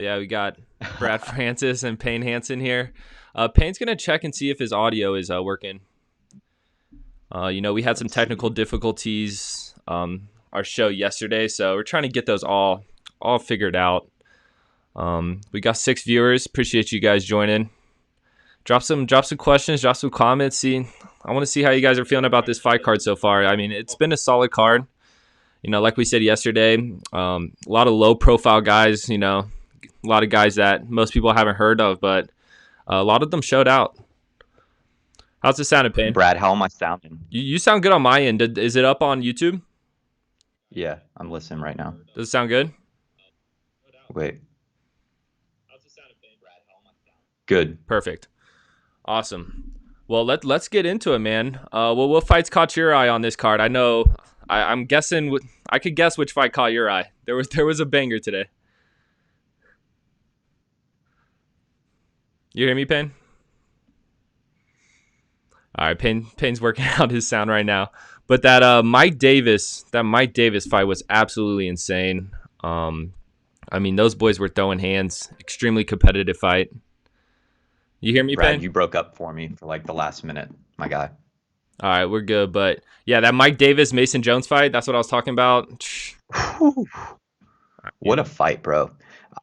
Yeah, we got Brad Francis and Payne Hansen here. Payne's gonna check and see if his audio is working. We had some Let's technical see. difficulties our show yesterday, so we're trying to get those all figured out. We got 6 viewers. Appreciate you guys joining. Drop some questions, drop some comments. I want to see how you guys are feeling about this fight card so far. I mean, it's been a solid card. Like we said yesterday, a lot of low profile guys. A lot of guys that most people haven't heard of, but a lot of them showed out. How's it sounding, Payne? Brad, how am I sounding? You sound good on my end. Is it up on YouTube? Yeah, I'm listening right now. Does it sound good? Wait. Good. Perfect. Awesome. Well, let's get into it, man. What fights caught your eye on this card? I know. I'm guessing. I could guess which fight caught your eye. There was a banger today. You hear me, Payne? All right, Payne's working out his sound right now. But that Mike Davis fight was absolutely insane. I mean, those boys were throwing hands. Extremely competitive fight. You hear me, Brad, Payne? you broke up for me for like the last minute, my guy. All right, we're good. But yeah, that Mike Davis Mason Jones fight. That's what I was talking about. Whew. Yeah, What a fight, bro.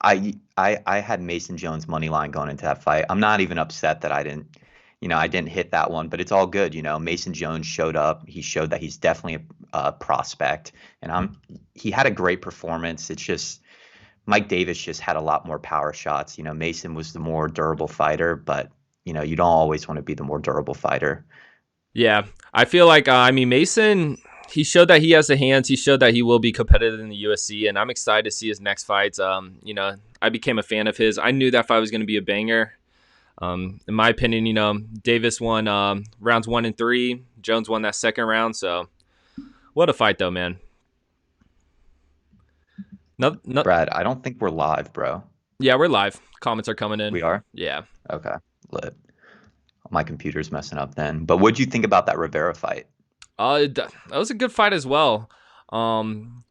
I had Mason Jones money line going into that fight. I'm not even upset that I didn't hit that one, but it's all good. Mason Jones showed up. He showed that he's definitely a prospect, and he had a great performance. It's just Mike Davis just had a lot more power shots. Mason was the more durable fighter, but you don't always want to be the more durable fighter. yeah. I feel like I mean Mason. He showed that he has the hands. He showed that he will be competitive in the UFC, and I'm excited to see his next fights. I became a fan of his. I knew that fight was going to be a banger. In my opinion, Davis won rounds 1 and 3. Jones won that second round. So what a fight, though, man. No, no, Brad, I don't think we're live, bro. yeah, we're live. Comments are coming in. We are? Yeah. Okay. Lit. My computer's messing up then. But what'd you think about that Rivera fight? That was a good fight as well. Um,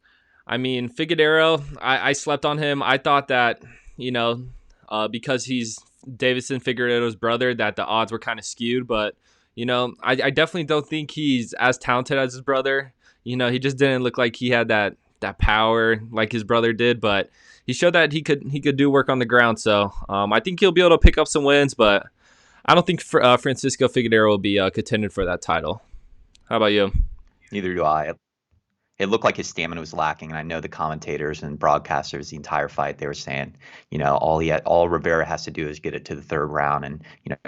I mean, Figueroa, I slept on him. I thought that, you know, because he's Davison Figueroa's brother, that the odds were kind of skewed. But, I definitely don't think he's as talented as his brother. He just didn't look like he had that power like his brother did. But he showed that he could do work on the ground. So I think he'll be able to pick up some wins. But I don't think Francisco Figueroa will be contended for that title. How about you? Neither do I. It looked like his stamina was lacking, and I know the commentators and broadcasters the entire fight they were saying, all Rivera has to do is get it to the third round, and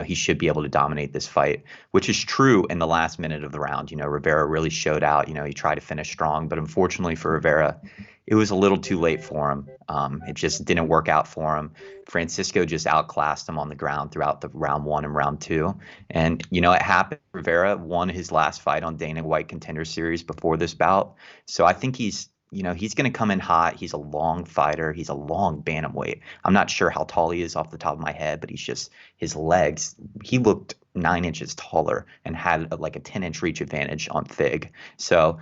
he should be able to dominate this fight, which is true in the last minute of the round. Rivera really showed out. He tried to finish strong, but unfortunately for Rivera, it was a little too late for him. It just didn't work out for him. Francisco just outclassed him on the ground throughout the round one and round two. And, it happened. Rivera won his last fight on Dana White Contender Series before this bout. So I think he's going to come in hot. He's a long fighter. He's a long bantamweight. I'm not sure how tall he is off the top of my head, but his legs, he looked 9 inches taller and had like a 10-inch reach advantage on Fig. So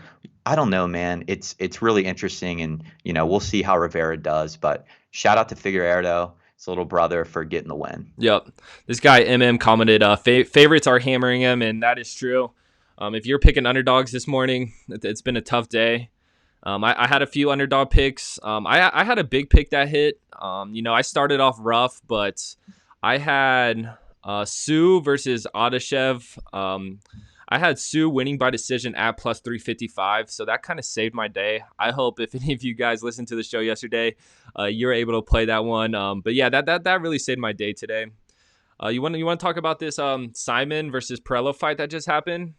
I don't know, man. It's really interesting, and we'll see how Rivera does. But shout out to Figueiredo, his little brother, for getting the win. Yep. This guy MM commented, favorites are hammering him, and that is true. If you're picking underdogs this morning, it's been a tough day. I had a few underdog picks. I had a big pick that hit. I started off rough, but I had Sue versus Adashev. I had Sue winning by decision at plus 355, so that kind of saved my day. I hope if any of you guys listened to the show yesterday, you're able to play that one. But yeah, that really saved my day today. You want to talk about this Simon versus Perello fight that just happened?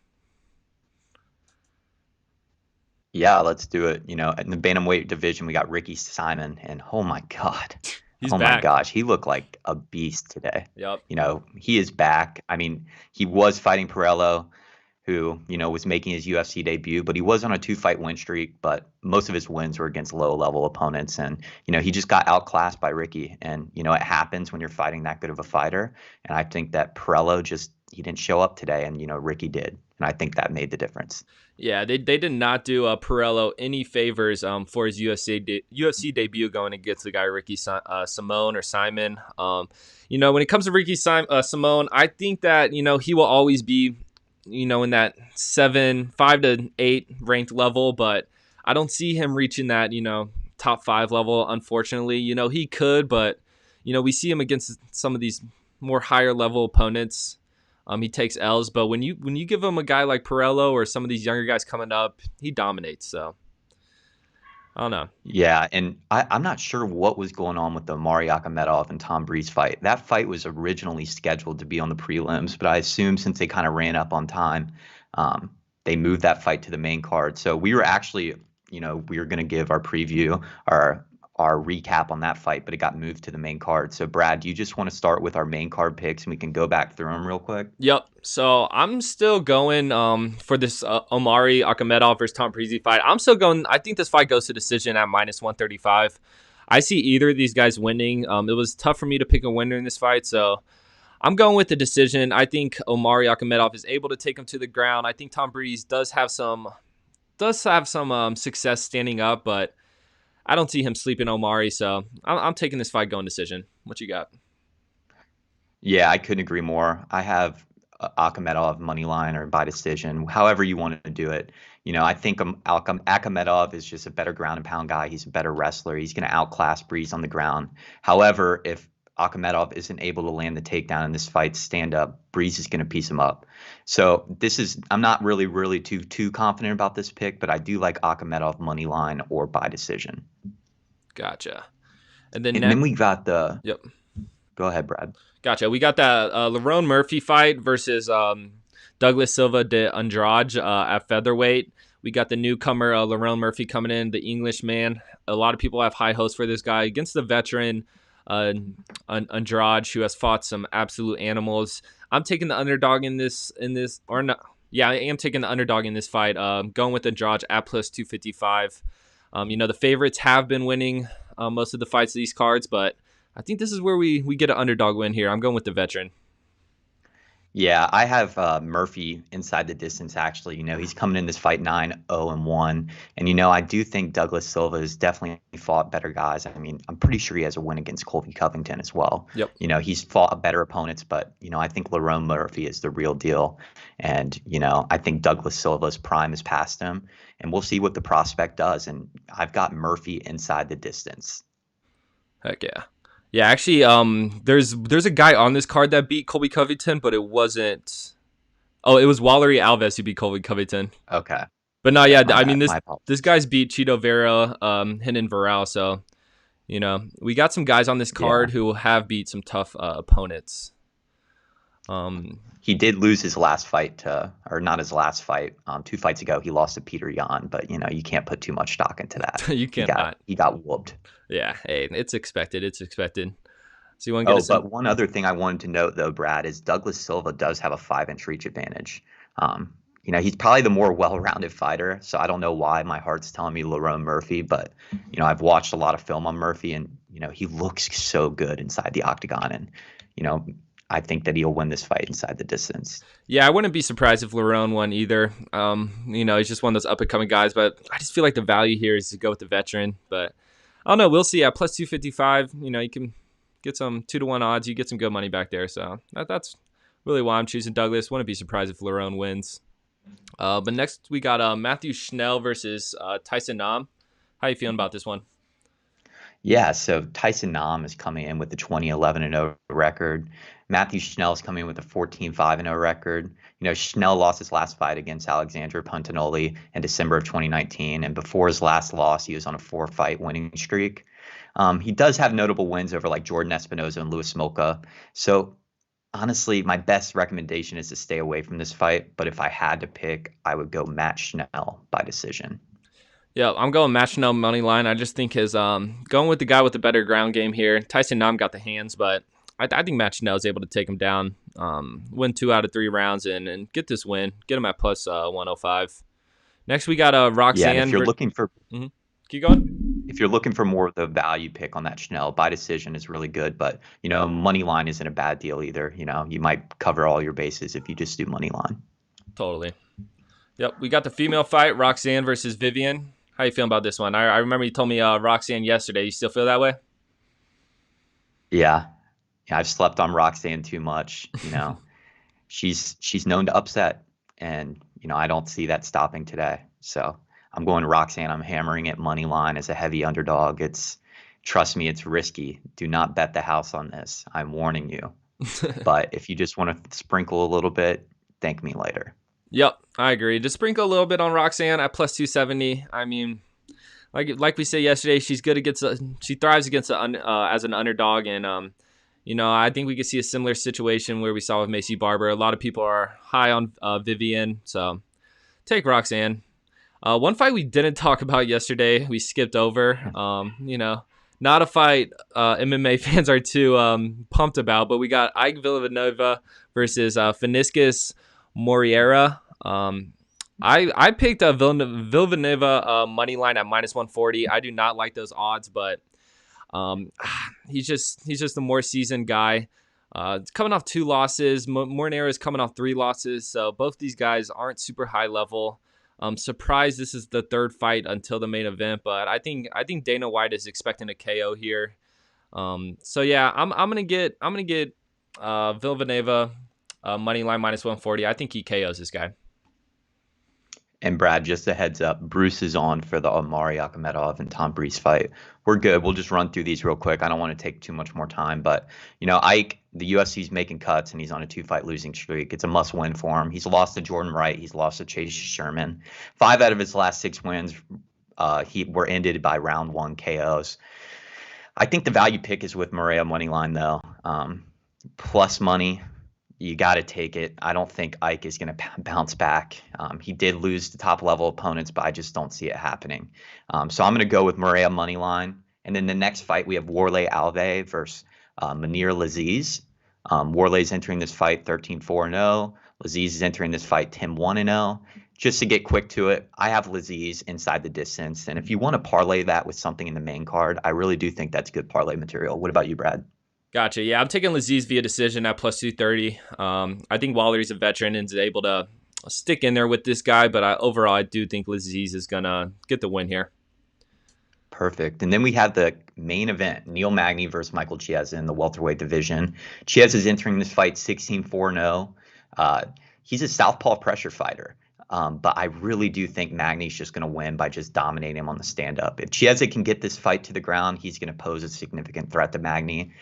Yeah, let's do it. In the bantamweight division, we got Ricky Simon, and oh my God. He's Oh my back. gosh, he looked like a beast today. Yep. He is back. I mean, he was fighting Perello, who, was making his UFC debut, but he was on a 2-fight win streak, but most of his wins were against low-level opponents. And, he just got outclassed by Ricky. And, it happens when you're fighting that good of a fighter. And I think that Perello he didn't show up today, and, Ricky did. and I think that made the difference. Yeah, they did not do Perello any favors for his UFC debut going against the guy Simone or Simon. When it comes to Simone, I think that he will always be in that 5 to 8 ranked level, but I don't see him reaching that top 5 level. Unfortunately, he could, but we see him against some of these more higher level opponents. He takes L's, but when you give him a guy like Perello or some of these younger guys coming up, he dominates. So I don't know. Yeah, and I'm not sure what was going on with the Omari Akhmedov and Tom Breeze fight. That fight was originally scheduled to be on the prelims, but I assume since they kind of ran up on time, they moved that fight to the main card. So we were actually, we were going to give our preview, our recap on that fight, but it got moved to the main card. So Brad, do you just want to start with our main card picks and we can go back through them real quick? Yep. So I'm still going for this Omari Akhmedov versus Tom Breeze fight. I'm still going. I think this fight goes to decision at -135. I see either of these guys winning. It was tough for me to pick a winner in this fight, so I'm going with the decision. I think Omari Akhmedov is able to take him to the ground. I think Tom Breeze does have some success standing up, but I don't see him sleeping Omari, so I'm taking this fight going decision. What you got? Yeah, I couldn't agree more. I have Akhmedov money line or by decision, however you want to do it. I think Akhmedov is just a better ground and pound guy. He's a better wrestler. He's going to outclass Breeze on the ground. However, if Akhmedov isn't able to land the takedown in this fight, stand up, Breeze is going to piece him up. So I'm not really too confident about this pick, but I do like Akhmedov money line or by decision. Gotcha. And then we got the. Yep. Go ahead, Brad. Gotcha. We got that Lerone Murphy fight versus Douglas Silva de Andrade at featherweight. We got the newcomer Lerone Murphy coming in, the Englishman. A lot of people have high hopes for this guy against the veteran Andrade, who has fought some absolute animals. I'm taking the underdog in this, or not. Yeah, I am taking the underdog in this fight. Going with Andrade at +255. The favorites have been winning most of the fights of these cards, but I think this is where we get an underdog win here. I'm going with the veteran. Yeah, I have Murphy inside the distance, actually. He's coming in this fight 9-0-1. And, I do think Douglas Silva has definitely fought better guys. I mean, I'm pretty sure he has a win against Colby Covington as well. Yep. He's fought better opponents, but, I think Lerone Murphy is the real deal. And, I think Douglas Silva's prime is past him. And we'll see what the prospect does. And I've got Murphy inside the distance. Heck yeah. Yeah, actually, there's a guy on this card that beat Colby Covington, but it wasn't. Oh, it was Warley Alves who beat Colby Covington. Okay. But no, yeah, I mean this guy's beat Chito Vera, Renan Varel, so we got some guys on this card who have beat some tough opponents. He did lose his last fight or not his last fight. 2 fights ago, he lost to Peter Yan, but you can't put too much stock into that. You can't. He got whooped. Yeah, hey, it's expected. So you want to get but one other thing I wanted to note though, Brad, is Douglas Silva does have a 5-inch reach advantage. He's probably the more well-rounded fighter, so I don't know why my heart's telling me Lerone Murphy, but I've watched a lot of film on Murphy, and he looks so good inside the octagon, and I think that he'll win this fight inside the distance. Yeah, I wouldn't be surprised if Lerone won either. He's just one of those up-and-coming guys, but I just feel like the value here is to go with the veteran. But I don't know. We'll see. At +255, you can get some 2-to-1 odds. You get some good money back there. So that's really why I'm choosing Douglas. Wouldn't be surprised if Lerone wins. But next we got Matthew Schnell versus Tyson Nam. How you feeling about this one? Yeah, so Tyson Nam is coming in with the 20-11-0 record. Matthew Schnell is coming in with a 14-5-0 record. Schnell lost his last fight against Alexandre Pontinoli in December of 2019, and before his last loss, he was on a 4-fight winning streak. He does have notable wins over like Jordan Espinoza and Louis Smolka. So honestly, my best recommendation is to stay away from this fight. But if I had to pick, I would go Matt Schnell by decision. Yeah, I'm going Matt Schnell money line. I just think his going with the guy with the better ground game here. Tyson Nam got the hands, but I think Matt Schnell is able to take him down, win 2 out of 3 rounds, and get this win. Get him at +105. Next, we got Roxanne. Yeah, if you're looking for, keep going. If you're looking for more of the value pick on that Schnell, by decision is really good. But money line isn't a bad deal either. You might cover all your bases if you just do money line. Totally. Yep, we got the female fight, Roxanne versus Vivian. How you feeling about this one? I remember you told me Roxanne yesterday. You still feel that way? Yeah, yeah, I've slept on Roxanne too much. She's known to upset, and I don't see that stopping today. So I'm going to Roxanne. I'm hammering it money line as a heavy underdog. Trust me, it's risky. Do not bet the house on this. I'm warning you. But if you just want to sprinkle a little bit, thank me later. Yep, I agree. Just sprinkle a little bit on Roxanne at plus 270. I mean, like we said yesterday, she's good against she thrives against as an underdog, and I think we could see a similar situation where we saw with Macy Barber. A lot of people are high on Vivian, so take Roxanne. One fight we didn't talk about yesterday, we skipped over. Not a fight MMA fans are too pumped about, but we got Ike Villanueva versus Finiscus Moriera. I picked Villanueva money line at minus 140. I do not like those odds, but he's just a more seasoned guy. Coming off 2 losses. Meniere is coming off 3 losses, so both these guys aren't super high level. I'm surprised this is the 3rd fight until the main event, but I think Dana White is expecting a KO here. So yeah, I'm gonna get Villanueva money line minus 140. I think he KOs this guy. And Brad, just a heads up, Bruce is on for the Omari Akhmedov and Tom Breeze fight. We're good. We'll just run through these real quick. I don't want to take too much more time, but Ike, the UFC's making cuts, and he's on a 2-fight losing streak. It's a must-win for him. He's lost to Jordan Wright. He's lost to Chase Sherman. 5 out of his last 6 wins were ended by round 1 KOs. I think the value pick is with Maria moneyline though. Plus money. You got to take it. I don't think Ike is going to bounce back. He did lose to top level opponents, but I just don't see it happening. So I'm going to go with Moriya money line. And then the next fight, we have Warley Alve versus Meniere Laziz. Warley's entering this fight 13-4-0. Laziz is entering this fight 10-1-0. Just to get quick to it, I have Laziz inside the distance. And if you want to parlay that with something in the main card, I really do think that's good parlay material. What about you, Brad? Gotcha. Yeah, I'm taking Laziz via decision at plus 230. I think Waller's a veteran and is able to stick in there with this guy, but overall, I do think Laziz is going to get the win here. Perfect. And then we have the main event, Neil Magny versus Michael Chiesa in the welterweight division. Chiaz is entering this fight 16-4-0. He's a southpaw pressure fighter. But I really do think Magny's just going to win by just dominating him on the stand-up. If Chiesa can get this fight to the ground, he's going to pose a significant threat to Magny.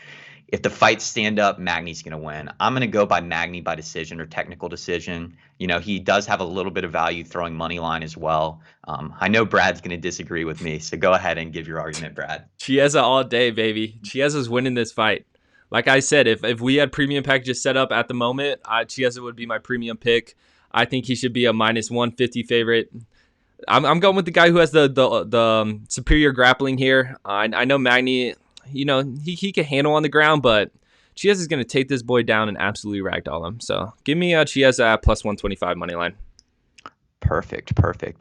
If the fights stand up, Magny's going to win. I'm going to go by Magny by decision or technical decision. He does have a little bit of value throwing money line as well. I know Brad's going to disagree with me, so go ahead and give your argument, Brad. Chiesa all day, baby. Chiesa's winning this fight. Like I said, if we had premium packages set up at the moment, Chiesa would be my premium pick. I think he should be a minus 150 favorite. I'm going with the guy who has the superior grappling here. I know Magny, he can handle on the ground, but Chiesa is going to take this boy down and absolutely ragdoll him. So give me Chiesa at plus 125 money line. Perfect.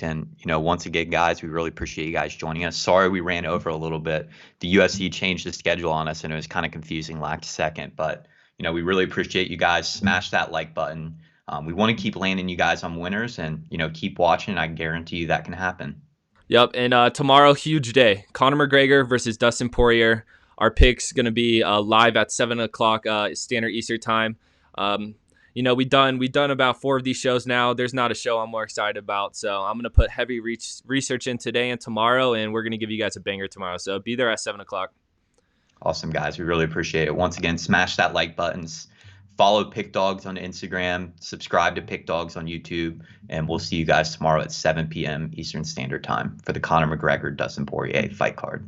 And, once again, guys, we really appreciate you guys joining us. Sorry we ran over a little bit. The UFC changed the schedule on us, and it was kind of confusing last second. But, we really appreciate you guys. Smash that like button. We want to keep landing you guys on winners and, keep watching. I guarantee you that can happen. Yep, and tomorrow, huge day. Conor McGregor versus Dustin Poirier. Our pick's going to be live at 7 o'clock Standard Eastern Time. We've done about 4 of these shows now. There's not a show I'm more excited about. So I'm going to put heavy research in today and tomorrow, and we're going to give you guys a banger tomorrow. So be there at 7 o'clock. Awesome, guys. We really appreciate it. Once again, smash that like buttons. Follow Pick Dogs on Instagram. Subscribe to Pick Dogs on YouTube. And we'll see you guys tomorrow at 7 p.m. Eastern Standard Time for the Conor McGregor-Dustin Poirier fight card.